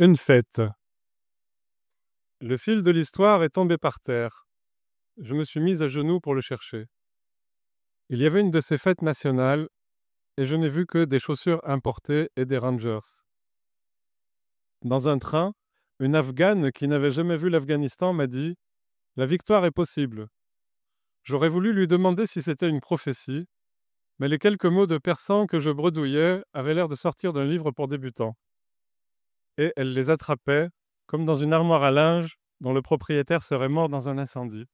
Une fête. Le fil de l'histoire est tombé par terre. Je me suis mise à genoux pour le chercher. Il y avait une de ces fêtes nationales et je n'ai vu que des chaussures importées et des Rangers. Dans un train, une Afghane qui n'avait jamais vu l'Afghanistan m'a dit: La victoire est possible. J'aurais voulu lui demander si c'était une prophétie, mais les quelques mots de persan que je bredouillais avaient l'air de sortir d'un livre pour débutants. Et elle les attrapait, comme dans une armoire à linge dont le propriétaire serait mort dans un incendie.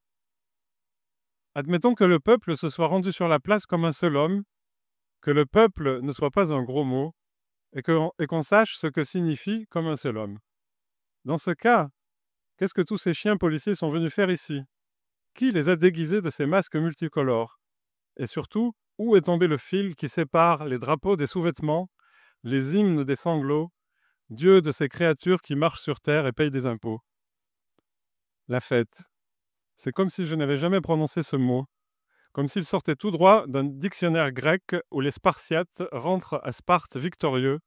Admettons que le peuple se soit rendu sur la place comme un seul homme, que le peuple ne soit pas un gros mot, et qu'on sache ce que signifie comme un seul homme. Dans ce cas, qu'est-ce que tous ces chiens policiers sont venus faire ici? Qui les a déguisés de ces masques multicolores? Et surtout, où est tombé le fil qui sépare les drapeaux des sous-vêtements, les hymnes des sanglots, Dieu de ces créatures qui marchent sur terre et payent des impôts? La fête. C'est comme si je n'avais jamais prononcé ce mot, comme s'il sortait tout droit d'un dictionnaire grec où les Spartiates rentrent à Sparte victorieux,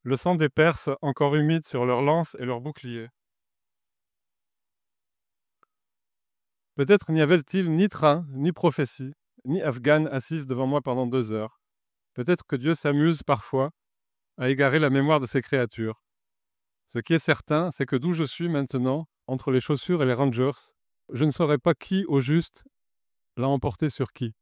le sang des Perses encore humide sur leurs lances et leurs boucliers. Peut-être n'y avait-il ni train, ni prophétie, ni Afghane assise devant moi pendant 2 heures. Peut-être que Dieu s'amuse parfois à égarer la mémoire de ses créatures. Ce qui est certain, c'est que d'où je suis maintenant, entre les chaussures et les Rangers, je ne saurais pas qui, au juste, l'a emporté sur qui.